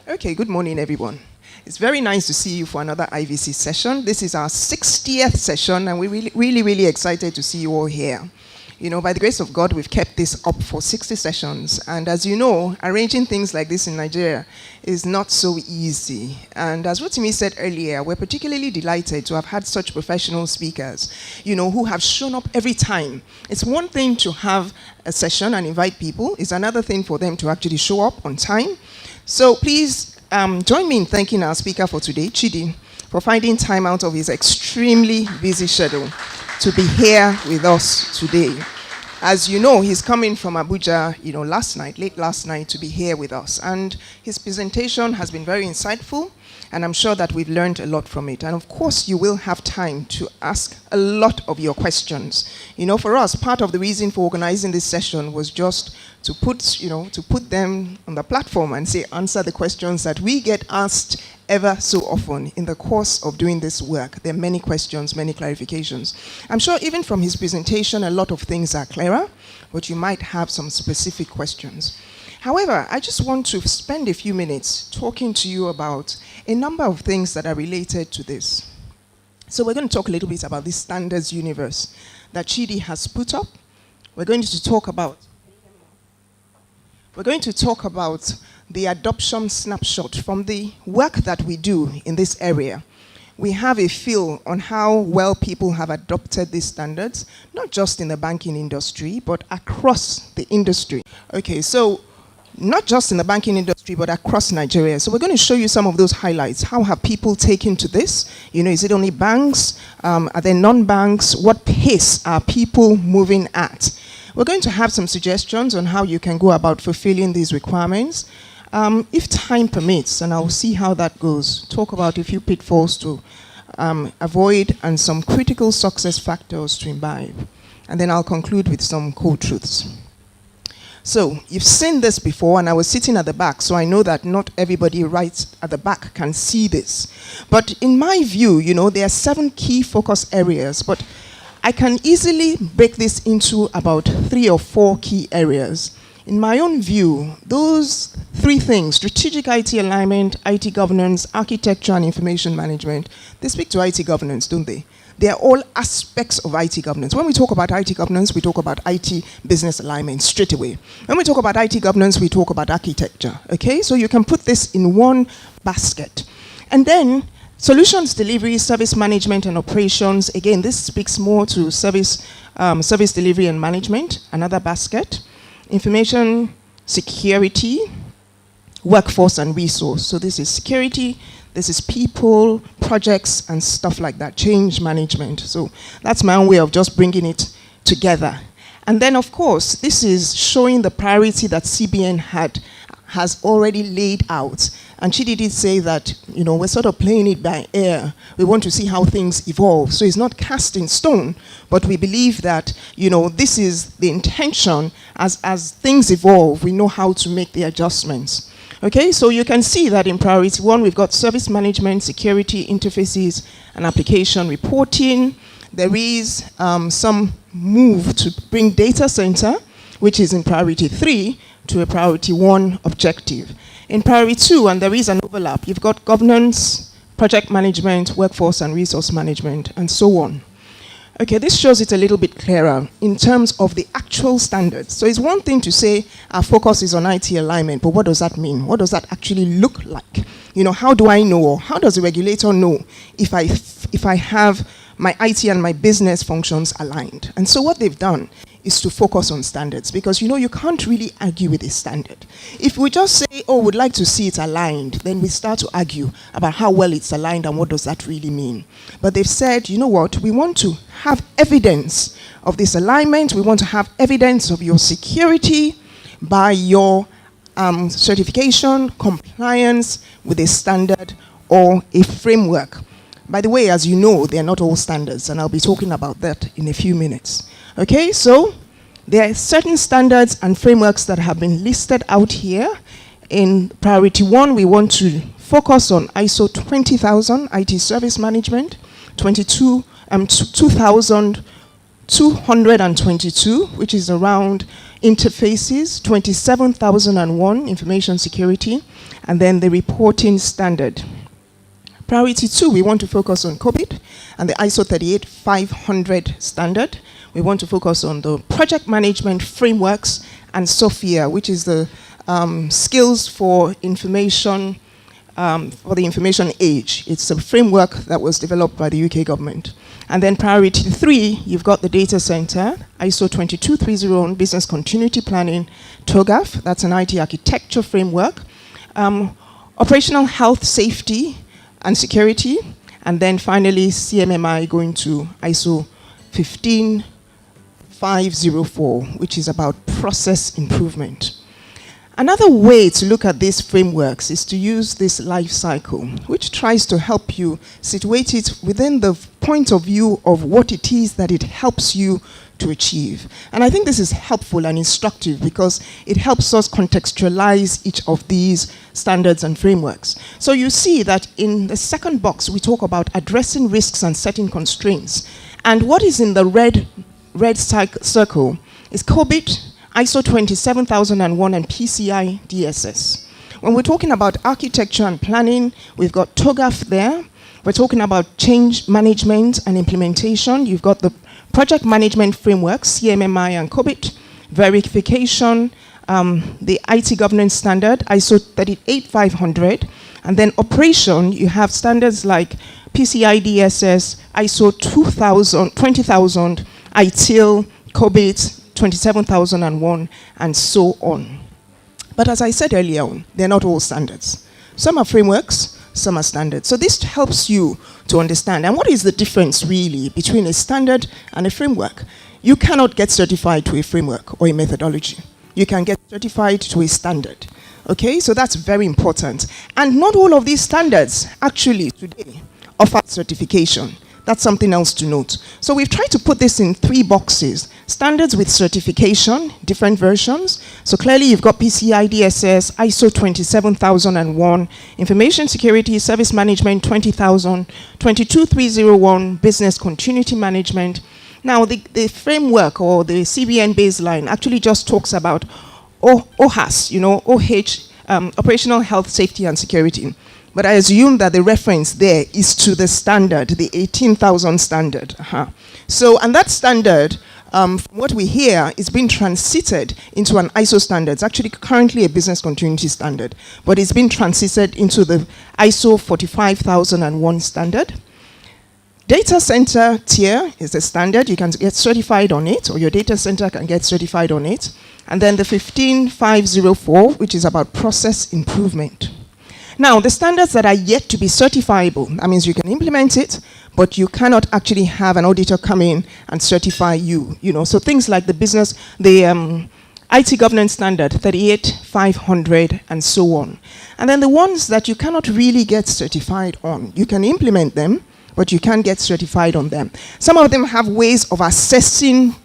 Okay, good morning, everyone. It's very nice to see you for another IVC session. This is our 60th session, and we're really excited to see you all here. You know, by the grace of God, we've kept this up for 60 sessions. And as you know, arranging things like this in Nigeria is not so easy. And as Rotimi said earlier, we're particularly delighted to have had such professional speakers, you know, who have shown up every time. It's one thing to have a session and invite people. It's another thing for them to actually show up on time. So please join me in thanking our speaker for today, Chidi, for finding time out of his extremely busy schedule to be here with us today. As you know, he's coming from Abuja, you know, late last night, to be here with us. And his presentation has been very insightful, and I'm sure that we've learned a lot from it. And of course, you will have time to ask a lot of your questions. You know, for us, part of the reason for organizing this session was just to put them on the platform and say, answer the questions that we get asked ever so often in the course of doing this work. There are many questions, many clarifications. I'm sure even from his presentation, a lot of things are clearer, but you might have some specific questions. However, I just want to spend a few minutes talking to you about a number of things that are related to this. So we're going to talk a little bit about this standards universe that Chidi has put up. We're going to talk about the adoption snapshot from the work that we do in this area. We have a feel on how well people have adopted these standards, not just in the banking industry, but across the industry. Okay, so not just in the banking industry, but across Nigeria. So we're going to show you some of those highlights. How have people taken to this? You know, is it only banks? Are there non-banks? What pace are people moving at? We're going to have some suggestions on how you can go about fulfilling these requirements. If time permits, and I'll see how that goes, talk about a few pitfalls to avoid and some critical success factors to imbibe. And then I'll conclude with some cold truths. So, you've seen this before, and I was sitting at the back, so I know that not everybody right at the back can see this. But in my view, you know, there are 7 key focus areas, but I can easily break this into about 3 or 4 key areas. In my own view, those 3 things, strategic IT alignment, IT governance, architecture, and information management, they speak to IT governance, don't they? They are all aspects of IT governance. When we talk about IT governance, we talk about IT business alignment straight away. When we talk about IT governance, we talk about architecture, okay? So you can put this in one basket. And then solutions delivery, service management, and operations. Again, this speaks more to service delivery and management, another basket. Information security, workforce, and resource. So this is security, this is people, projects, and stuff like that, change management. So that's my own way of just bringing it together. And then, of course, this is showing the priority that CBN has already laid out. And Chidi did say that, you know, we're sort of playing it by ear. We want to see how things evolve. So it's not cast in stone, but we believe that, you know, this is the intention. As things evolve, we know how to make the adjustments. Okay, so you can see that in priority 1, we've got service management, security, interfaces, and application reporting. There is some move to bring data center, which is in priority 3, to a priority 1 objective. In priority 2, and there is an overlap, you've got governance, project management, workforce and resource management, and so on. Okay, this shows it a little bit clearer in terms of the actual standards. So it's one thing to say our focus is on IT alignment, but what does that mean? What does that actually look like? You know, how do I know, or how does the regulator know if I have my IT and my business functions aligned? And so what they've done is to focus on standards, because you know you can't really argue with a standard. If we just say, oh, we'd like to see it aligned, then we start to argue about how well it's aligned and what does that really mean. But they've said, you know what, we want to have evidence of this alignment, we want to have evidence of your security by your certification, compliance with a standard or a framework. By the way, as you know, they're not all standards, and I'll be talking about that in a few minutes. Okay, so there are certain standards and frameworks that have been listed out here. In priority 1, we want to focus on ISO 20000 IT service management, 2222, which is around interfaces, 27001 information security, and then the reporting standard. Priority 2, we want to focus on COVID and the ISO 38500 standard. We want to focus on the project management frameworks and SOFIA, which is the skills for information, for the information age. It's a framework that was developed by the UK government. And then priority 3, you've got the data center, ISO 22301 business continuity planning, TOGAF, that's an IT architecture framework, operational health, safety, and security, and then finally CMMI going to ISO 15504, which is about process improvement. Another way to look at these frameworks is to use this life cycle, which tries to help you situate it within the point of view of what it is that it helps you to achieve. And I think this is helpful and instructive because it helps us contextualize each of these standards and frameworks. So you see that in the second box, we talk about addressing risks and setting constraints. And what is in the red circle is COVID, ISO 27001 and PCI DSS. When we're talking about architecture and planning, we've got TOGAF there. We're talking about change management and implementation. You've got the project management framework, CMMI and COVID, verification, the IT governance standard, ISO 38500, and then operation, you have standards like PCI DSS, ISO 20000, ITIL, COVID, 27001, and so on. But as I said earlier on, they're not all standards. Some are frameworks, some are standards. So this helps you to understand. And what is the difference really between a standard and a framework? You cannot get certified to a framework or a methodology. You can get certified to a standard. Okay, so that's very important. And not all of these standards actually today offer certification. That's something else to note. So we've tried to put this in 3 boxes. Standards with certification, different versions. So clearly you've got PCI DSS, ISO 27001, Information Security, Service Management 20000, 22301, Business Continuity Management. Now the framework or the CBN baseline actually just talks about OHAS, Operational Health, Safety and Security. But I assume that the reference there is to the standard, the 18,000 standard. So, and that standard, from what we hear, is being transited into an ISO standard. It's actually currently a business continuity standard, but it's been transited into the ISO 45001 standard. Data center tier is a standard. You can get certified on it, or your data center can get certified on it. And then the 15504, which is about process improvement. Now, the standards that are yet to be certifiable, that means you can implement it, but you cannot actually have an auditor come in and certify you. So things like the IT governance standard, 38500, and so on. And then the ones that you cannot really get certified on, you can implement them, but you can't get certified on them. Some of them have ways of assessing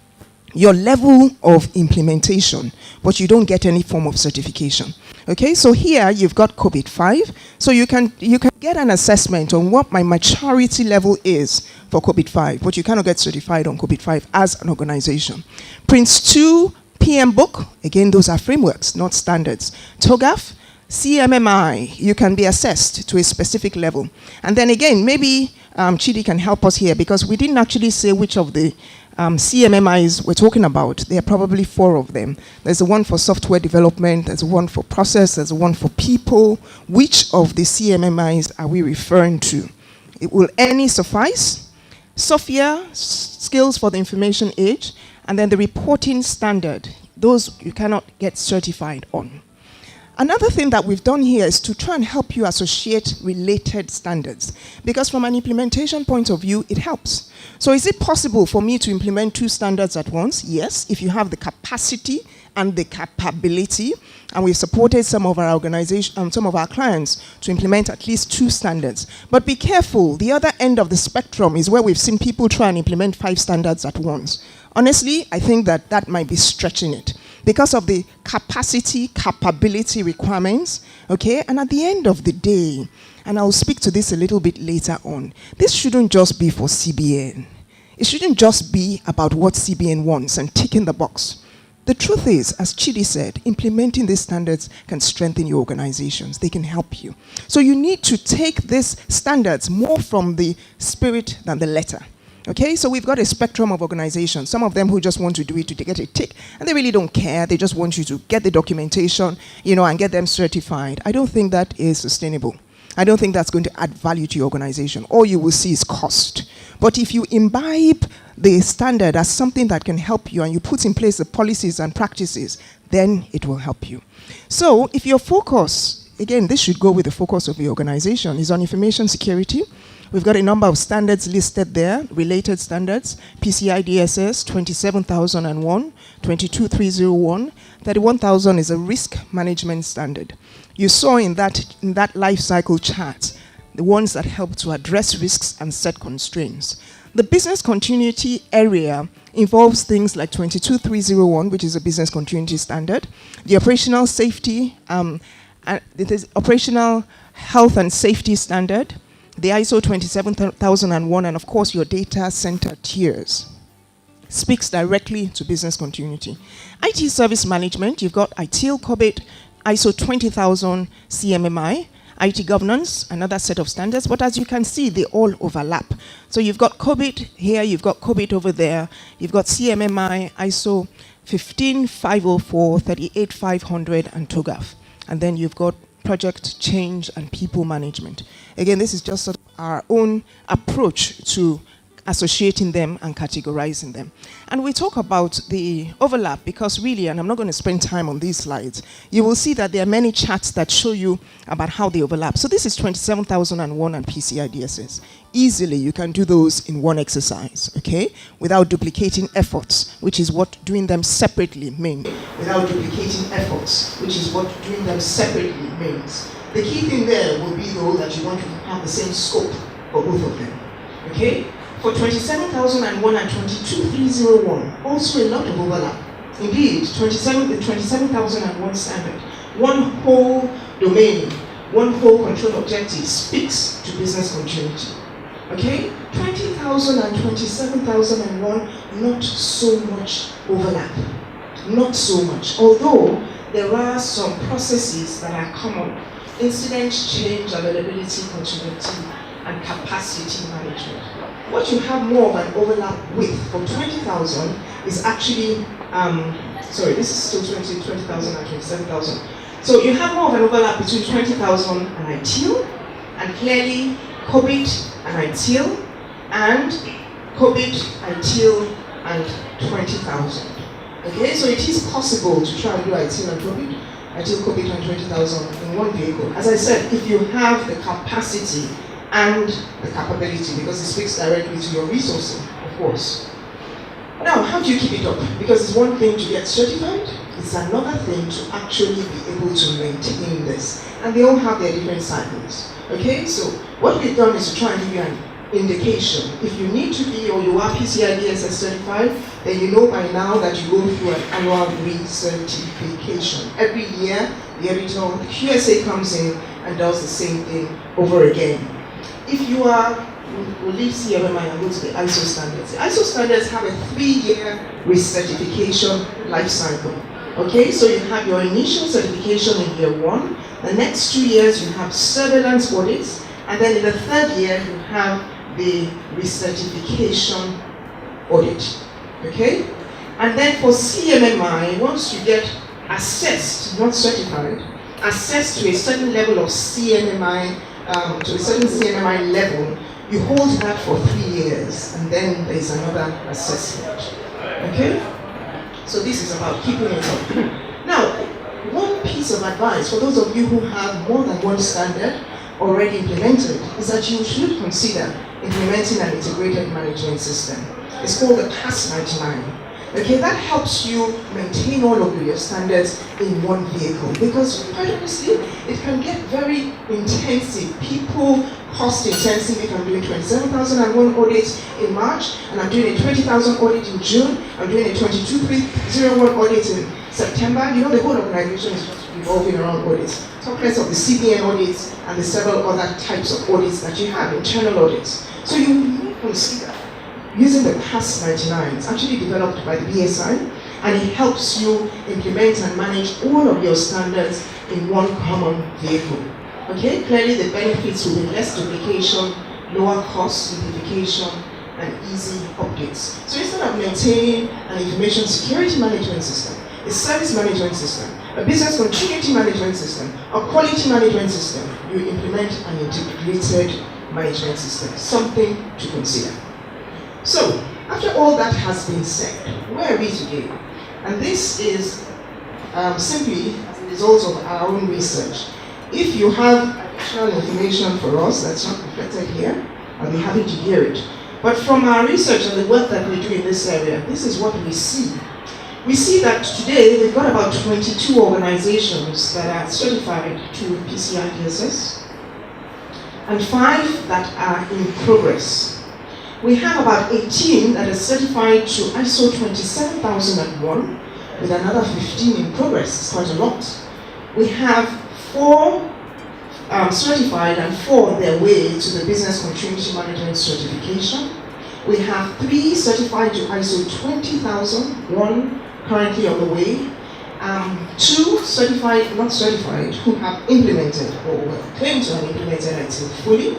your level of implementation, but you don't get any form of certification. Okay, so here you've got COVID-5, so you can get an assessment on what my maturity level is for COVID-5, but you cannot get certified on COVID-5 as an organization. Prince 2, PM book, again, those are frameworks, not standards. TOGAF, CMMI, you can be assessed to a specific level. And then again, maybe Chidi can help us here, because we didn't actually say which of the CMMIs we're talking about. There are probably 4 of them. There's the one for software development, there's one for process, there's one for people. Which of the CMMIs are we referring to? Will any suffice? SOFIA, skills for the information age, and then the reporting standard. Those you cannot get certified on. Another thing that we've done here is to try and help you associate related standards, because from an implementation point of view, it helps. So is it possible for me to implement 2 standards at once? Yes, if you have the capacity and the capability, and we've supported some of our organization, some of our clients to implement at least 2 standards. But be careful, the other end of the spectrum is where we've seen people try and implement 5 standards at once. Honestly, I think that might be stretching it, because of the capability requirements, okay? And at the end of the day, and I'll speak to this a little bit later on, this shouldn't just be for CBN. It shouldn't just be about what CBN wants and ticking the box. The truth is, as Chidi said, implementing these standards can strengthen your organizations. They can help you. So you need to take these standards more from the spirit than the letter. Okay, so we've got a spectrum of organizations. Some of them who just want to do it to get a tick, and they really don't care. They just want you to get the documentation, and get them certified. I don't think that is sustainable. I don't think that's going to add value to your organization. All you will see is cost. But if you imbibe the standard as something that can help you and you put in place the policies and practices, then it will help you. So if your focus, again, this should go with the focus of the organization, is on information security. We've got a number of standards listed there, related standards, PCI DSS 27001, 22301, 31000 is a risk management standard. You saw in that life cycle chart, the ones that help to address risks and set constraints. The business continuity area involves things like 22301, which is a business continuity standard, the operational safety, it is operational health and safety standard, the ISO 27001, and of course your data center tiers. Speaks directly to business continuity. IT service management, you've got ITIL, COBIT, ISO 20000 CMMI, IT governance, another set of standards, but as you can see, they all overlap. So you've got COBIT here, you've got COBIT over there, you've got CMMI, ISO 15504, 38500, and TOGAF. And then you've got project change and people management. Again, this is just sort of our own approach to associating them and categorizing them. And we talk about the overlap because really, and I'm not going to spend time on these slides, you will see that there are many charts that show you about how they overlap. So this is 27001 and PCI DSS. Easily, you can do those in one exercise, okay? Without duplicating efforts, which is what doing them separately means. Without duplicating efforts, which is what doing them separately means. The key thing there will be, though, that you want to have the same scope for both of them, okay? For 27001 and 22301, also a lot of overlap. Indeed, the 27001 standard, one whole domain, one whole control objective speaks to business continuity. Okay? 20,000 and 27,001, not so much overlap. Not so much. Although there are some processes that are common. Incident change, availability, continuity, and capacity management. What you have more of an overlap with for 20,000 is actually, sorry, this is still 20,000 and 27,000. So you have more of an overlap between 20,000 and ITIL, and clearly COBIT and ITIL, and COBIT, ITIL, and 20,000. Okay, so it is possible to try and do ITIL and COBIT, ITIL, COBIT, and 20,000 in one vehicle. As I said, if you have the capacity and the capability, because it speaks directly to your resourcing, of course. Now, how do you keep it up? Because it's one thing to get certified, it's another thing to actually be able to maintain this. And they all have their different cycles. Okay, so what we've done is to try and give you an indication. If you need to be, or you are PCI DSS certified, then you know by now that you go through an annual recertification. Every year, the editor, QSA comes in and does the same thing over again. If you are, we'll leave CMMI and go to the ISO standards. The ISO standards have a 3-year recertification life cycle. Okay, so you have your initial certification in year 1. The next 2 years you have surveillance audits, and then in the 3rd year you have the recertification audit. Okay, and then for CMMI, once you get assessed, not certified, assessed to a certain level of CMMI. To a certain CMMI level, you hold that for 3 years, and then there is another assessment. Okay? So this is about keeping it up. Now, one piece of advice for those of you who have more than one standard already implemented is that you should consider implementing an integrated management system. It's called the PAS 99. Okay, that helps you maintain all of your standards in one vehicle, because quite honestly, it can get very intensive. People, cost intensive. If I'm doing 27,001 audits in March, and I'm doing a 20,000 audit in June, I'm doing a 22,301 audit in September, you know, the whole organization is just revolving around audits. Talk less of the CBN audits and the several other types of audits that you have, internal audits. So you may consider using the PAS 99. It's actually developed by the BSI, and it helps you implement and manage all of your standards in one common vehicle. Okay, clearly the benefits will be less duplication, lower cost, simplification, and easy updates. So instead of maintaining an information security management system, a service management system, a business continuity management system, a quality management system, you implement an integrated management system, something to consider. So, after all that has been said, where are we today? And this is simply as a result of our own research. If you have additional information for us that's not reflected here, I'll be happy to hear it. But from our research and the work that we do in this area, this is what we see. We see that today we've got about 22 organizations that are certified to PCI DSS and 5 that are in progress. We have about 18 that are certified to ISO 27001 with another 15 in progress. It's quite a lot. We have 4 certified and 4 on their way to the Business Continuity Management certification. We have 3 certified to ISO 20000, 1 currently on the way, 2 certified, not certified, who have implemented or claim to have implemented IT fully,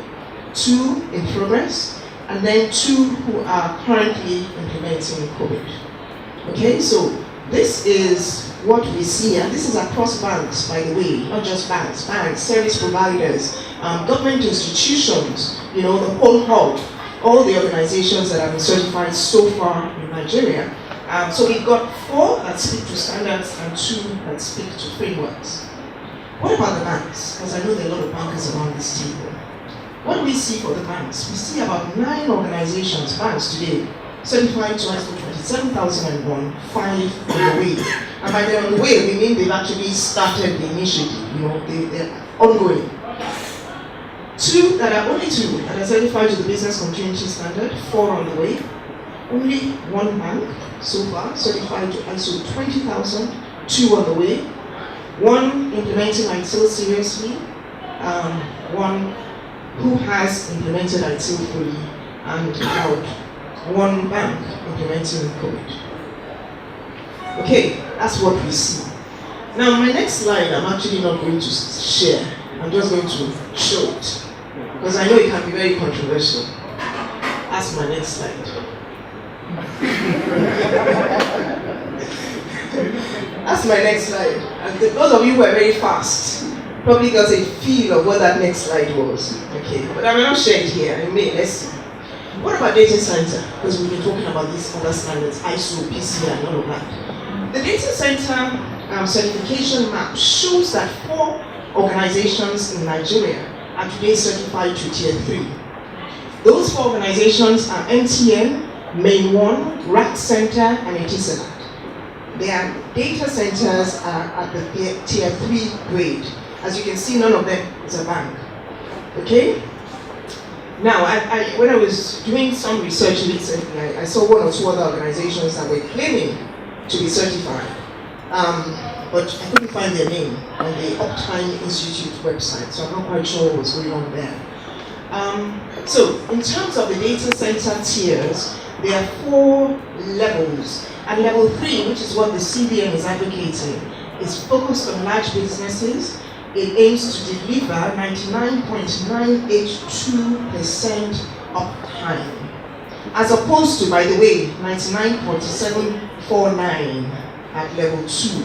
2 in progress, and then 2 who are currently implementing COVID. Okay, so this is what we see, and this is across banks, by the way, not just banks, service providers, government institutions, you know, the whole hub, all the organizations that have been certified so far in Nigeria. So we've got 4 that speak to standards and 2 that speak to frameworks. What about the banks? Because I know there are a lot of bankers around this table. What do we see for the banks? We see about 9 organizations, banks today, certified to ISO 27001, 5 on the way. And by they're on the way, we mean they've actually started the initiative, you know, they're ongoing. 2 that are only 2 that are certified to the business continuity standard, 4 on the way. Only 1 bank so far certified to ISO 20000, 2 on the way. 1 implementing ITIL seriously, 1 who has implemented ITIL fully, and about 1 bank implementing COVID. Okay, that's what we see. Now my next slide I'm actually not going to share, I'm just going to show it, because I know it can be very controversial. That's my next slide. That's my next slide. And those of you who are very fast probably got a feel of what that next slide was. Okay, but I will not share it here. I may, let's see. What about data center? Because we've been talking about these other standards, ISO, PCI, and all of that. The data center certification map shows that 4 organizations in Nigeria are today certified to Tier 3. Those 4 organizations are MTN, Main One, Rack Center, and Etisalat. Their data centers are at the Tier 3 grade. As you can see, none of them is a bank. Okay? Now, when I was doing some research recently, I saw 1 or 2 other organizations that were claiming to be certified, but I couldn't find their name on the Uptime Institute website, so I'm not quite sure what's going on there. So, in terms of the data center tiers, there are 4 levels, and level 3, which is what the CBN is advocating, is focused on large businesses. It aims to deliver 99.982% uptime, as opposed to, by the way, 99.749 at level 2.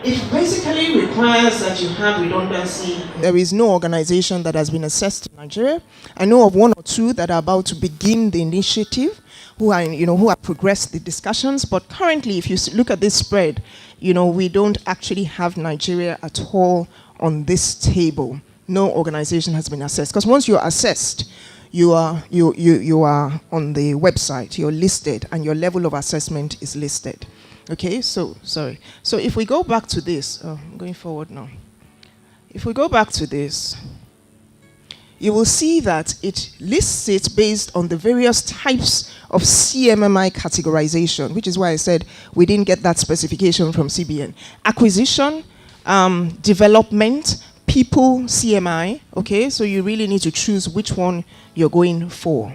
It basically requires that you have redundancy. There is no organization that has been assessed in Nigeria. I know of 1 or 2 that are about to begin the initiative, who have progressed the discussions. But currently, if you look at this spread, we don't actually have Nigeria at all on this table. No organization has been assessed. Because once you're assessed, you are on the website, you're listed, and your level of assessment is listed. Okay, so if we go back to this, I'm going forward now. If we go back to this, you will see that it lists it based on the various types of CMMI categorization, which is why I said we didn't get that specification from CBN. Acquisition, development, people, CMI, okay? So you really need to choose which one you're going for.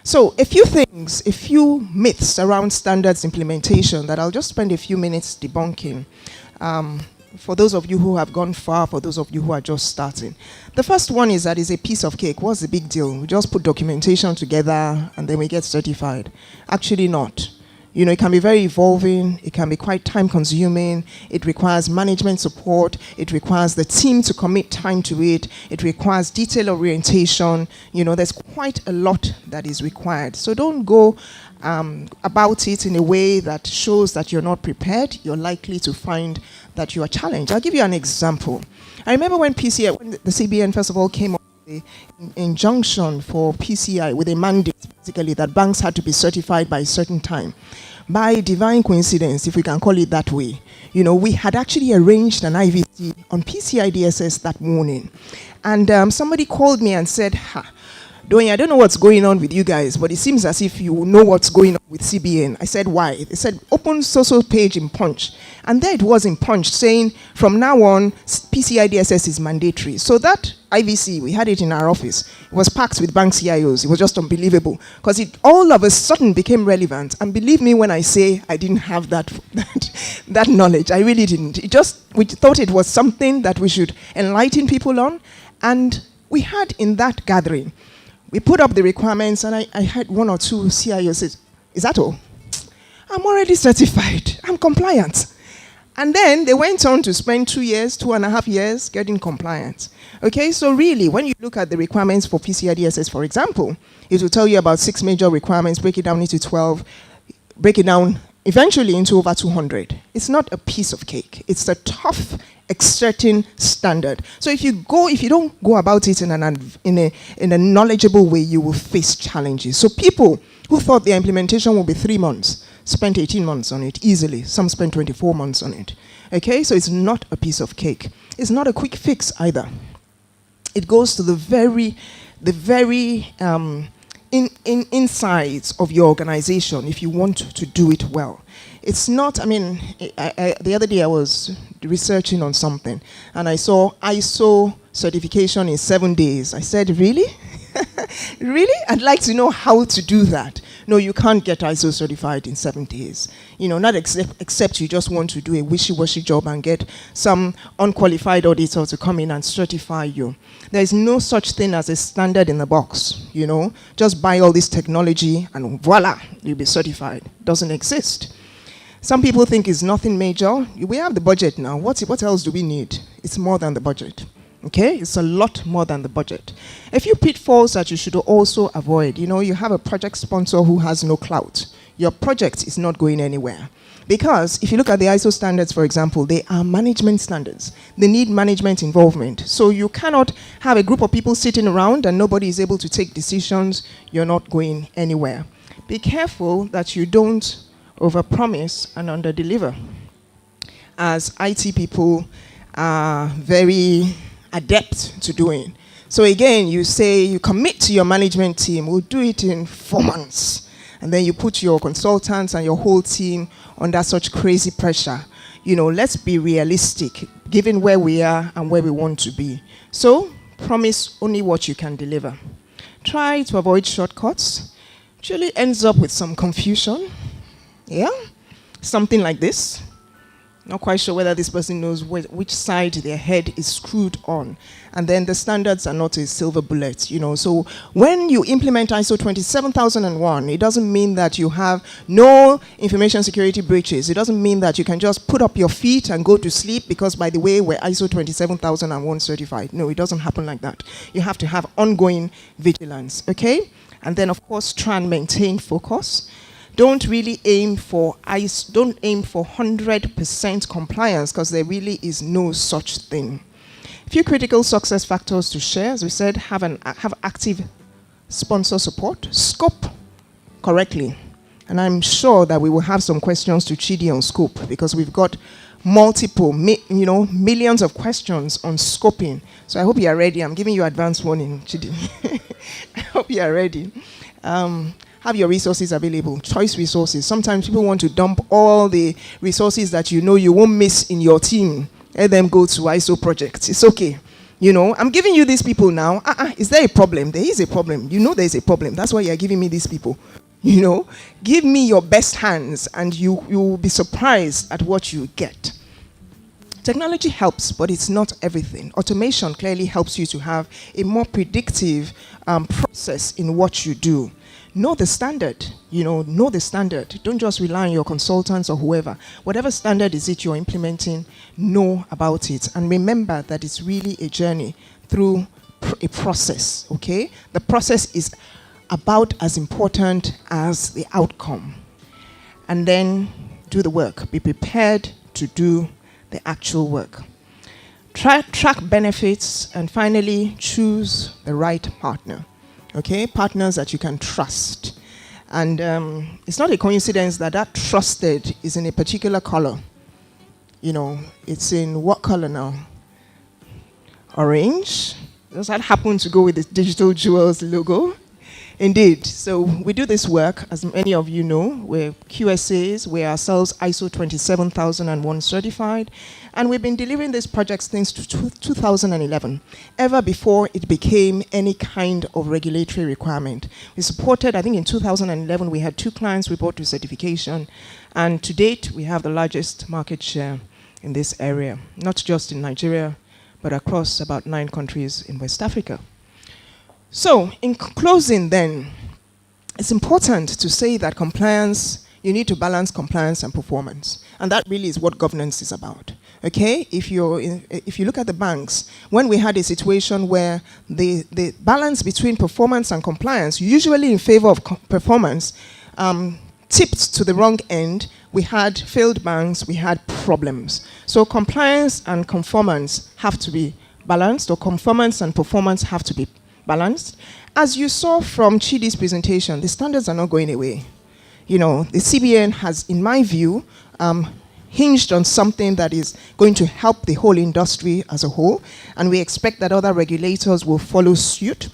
So a few things, a few myths around standards implementation that I'll just spend a few minutes debunking. For those of you who have gone far, for those of you who are just starting. The first one is that it's a piece of cake. What's the big deal? We just put documentation together and then we get certified. Actually not. You know, it can be very evolving, it can be quite time consuming, it requires management support, it requires the team to commit time to it, it requires detail orientation. You know, there's quite a lot that is required. So don't go about it in a way that shows that you're not prepared. You're likely to find that you are challenged. I'll give you an example. I remember when the CBN first of all came up with the injunction for PCI with a mandate, basically, that banks had to be certified by a certain time. By divine coincidence, if we can call it that way, you know, we had actually arranged an IVC on PCI DSS that morning. And somebody called me and said, Doyin, I don't know what's going on with you guys, but it seems as if you know what's going on with CBN. I said, why? They said, open social page in Punch. And there it was in Punch saying, from now on, PCI DSS is mandatory. So that IVC, we had it in our office. It was packed with bank CIOs. It was just unbelievable. Because it all of a sudden became relevant. And believe me when I say I didn't have that knowledge. I really didn't. We thought it was something that we should enlighten people on. And we had in that gathering, we put up the requirements, and I had one or two CIOs say, is that all? I'm already certified. I'm compliant. And then they went on to spend 2 years, 2.5 years getting compliant. Okay, so really, when you look at the requirements for PCI DSS, for example, it will tell you about 6 major requirements, break it down into 12, break it down eventually into over 200. It's not a piece of cake. It's a tough, exerting standard. So if you don't go about it in a knowledgeable way, you will face challenges. So people who thought their implementation would be 3 months spent 18 months on it easily. Some spent 24 months on it. Okay, so it's not a piece of cake. It's not a quick fix either. It goes to the very insides of your organization if you want to do it well. It's not, the other day I was researching on something and I saw ISO certification in 7 days. I said, really? Really? I'd like to know how to do that. No, you can't get ISO certified in 7 days. You know, not except you just want to do a wishy-washy job and get some unqualified auditor to come in and certify you. There is no such thing as a standard in the box, you know. Just buy all this technology and voila, you'll be certified. Doesn't exist. Some people think it's nothing major. We have the budget now. What else do we need? It's more than the budget. Okay, it's a lot more than the budget. A few pitfalls that you should also avoid. You know, you have a project sponsor who has no clout. Your project is not going anywhere. Because if you look at the ISO standards, for example, they are management standards. They need management involvement. So you cannot have a group of people sitting around and nobody is able to take decisions. You're not going anywhere. Be careful that you don't overpromise and underdeliver. As IT people are very adept to doing. So again, you say, you commit to your management team, we'll do it in 4 months. And then you put your consultants and your whole team under such crazy pressure. You know, let's be realistic, given where we are and where we want to be. So, promise only what you can deliver. Try to avoid shortcuts. Usually ends up with some confusion. Yeah? Something like this. Not quite sure whether this person knows which side their head is screwed on. And then the standards are not a silver bullet, you know. So when you implement ISO 27001, it doesn't mean that you have no information security breaches. It doesn't mean that you can just put up your feet and go to sleep because, by the way, we're ISO 27001 certified. No, it doesn't happen like that. You have to have ongoing vigilance, okay? And then, of course, try and maintain focus. Don't really aim for 100% compliance because there really is no such thing. A few critical success factors to share. As we said, have active sponsor support, scope correctly. And I'm sure that we will have some questions to Chidi on scope because we've got multiple, millions of questions on scoping. So I hope you are ready. I'm giving you advance warning, Chidi. I hope you are ready. Have your resources available, choice resources. Sometimes people want to dump all the resources that you know you won't miss in your team. Let them go to ISO projects. It's okay. I'm giving you these people now. Is there a problem? There is a problem. There is a problem. That's why you're giving me these people. Give me your best hands and you will be surprised at what you get. Technology helps, but it's not everything. Automation clearly helps you to have a more predictive process in what you do. Know the standard, know the standard. Don't just rely on your consultants or whoever. Whatever standard is it you're implementing, know about it. And remember that it's really a journey through a process, okay? The process is about as important as the outcome. And then do the work. Be prepared to do the actual work. Track benefits, and finally, choose the right partner. Okay, partners that you can trust. And it's not a coincidence that trusted is in a particular color. It's in what color now? Orange. Does that happen to go with the Digital Jewels logo? Indeed. So we do this work, as many of you know. We're QSAs. We're ourselves ISO 27001 certified. And we've been delivering these projects since 2011, ever before it became any kind of regulatory requirement. We supported, I think in 2011, we had 2 clients report to certification. And to date, we have the largest market share in this area, not just in Nigeria, but across about 9 countries in West Africa. So, in closing then, it's important to say that compliance, you need to balance compliance and performance. And that really is what governance is about. Okay? If you look at the banks, when we had a situation where the balance between performance and compliance, usually in favor of performance, tipped to the wrong end, we had failed banks, we had problems. So compliance and conformance have to be balanced, or conformance and performance have to be balanced. As you saw from Chidi's presentation, the standards are not going away. The CBN has, in my view, hinged on something that is going to help the whole industry as a whole, and we expect that other regulators will follow suit.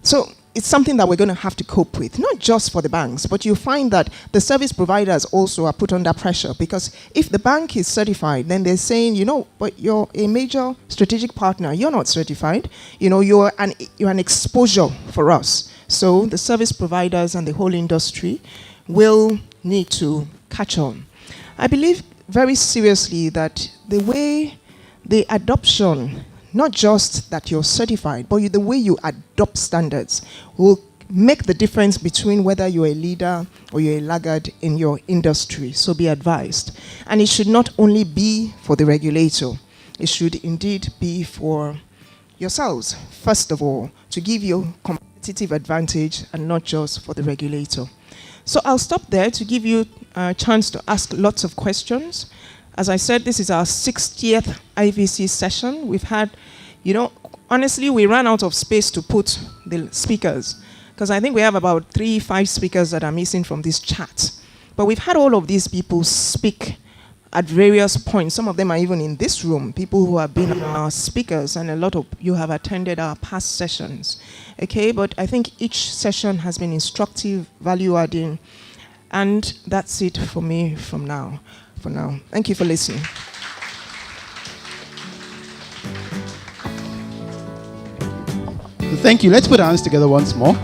So it's something that we're going to have to cope with, not just for the banks, but you find that the service providers also are put under pressure, because if the bank is certified, then they're saying, but you're a major strategic partner, you're not certified, you're an exposure for us. So the service providers and the whole industry will need to catch on. I believe very seriously that the way the adoption, not just that you're certified, but the way you adopt standards will make the difference between whether you're a leader or you're a laggard in your industry. So be advised. And it should not only be for the regulator, it should indeed be for yourselves, first of all, to give you competitive advantage and not just for the regulator. So I'll stop there to give you a chance to ask lots of questions. As I said, this is our 60th IVC session. We've had, honestly, we ran out of space to put the speakers, because I think we have about 3-5 speakers that are missing from this chat. But we've had all of these people speak at various points. Some of them are even in this room, people who have been our speakers, and a lot of you have attended our past sessions. Okay, but I think each session has been instructive, value-adding, and that's it for me for now. Thank you for listening. Thank you. Let's put our hands together once more.